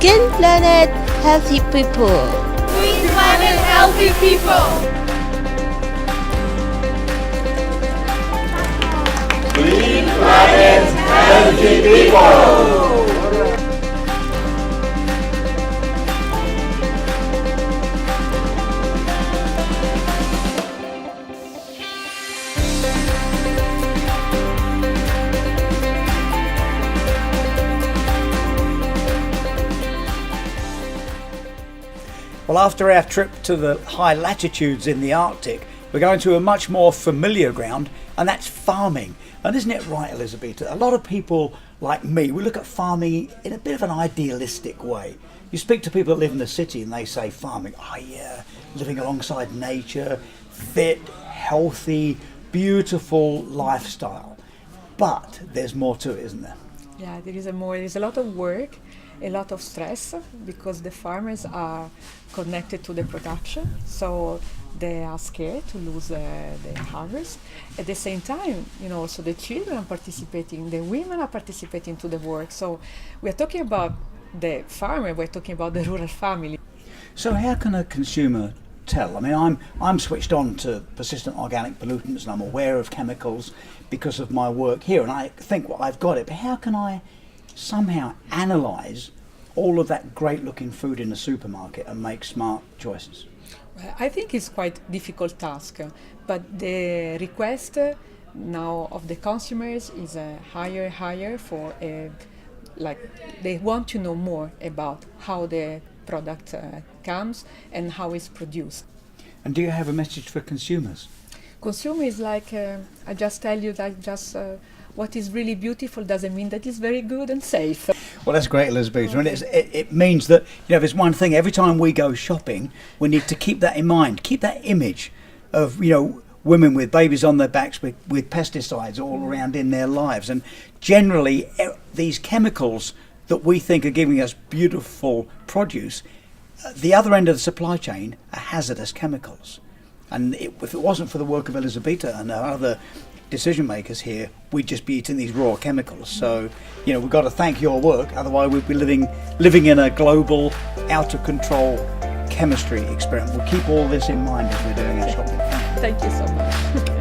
Green Planet, Healthy People. Green Planet, Healthy People. Green Planet, Healthy People. Well, after our trip to the high latitudes in the Arctic, we're going to a much more familiar ground, and that's farming. And isn't it right, Elizabeth? A lot of people like me, we look at farming in a bit of an idealistic way. You speak to people that live in the city and they say farming, oh yeah, living alongside nature, fit, healthy, beautiful lifestyle. But there's more to it, isn't there? Yeah, there's a lot of work, a lot of stress, because the farmers are connected to the production, so they are scared to lose the harvest. At the same time, also the children are participating, the women are participating to the work. So we're talking about the farmer, we're talking about the rural family. So how can a consumer tell? I mean, I'm switched on to persistent organic pollutants and I'm aware of chemicals because of my work here, and I think, well, I've got it, but how can I somehow analyse all of that great looking food in the supermarket and make smart choices? Well, I think it's quite a difficult task, but the request now of the consumers is higher for they want to know more about how the product comes and how it's produced. And do you have a message for consumers? Consumer is like, I just tell you that what is really beautiful doesn't mean that it's very good and safe. Well, that's great, Elizabeth. And it means that, there's one thing, every time we go shopping, we need to keep that in mind, keep that image of, women with babies on their backs with pesticides all around in their lives. And generally, these chemicals that we think are giving us beautiful produce, the other end of the supply chain are hazardous chemicals. And if it wasn't for the work of Elisabetta and our other decision makers here, we'd just be eating these raw chemicals. So, we've got to thank your work, otherwise we'd be living in a global, out of control chemistry experiment. We'll keep all this in mind as we're doing our shopping. Thank you so much.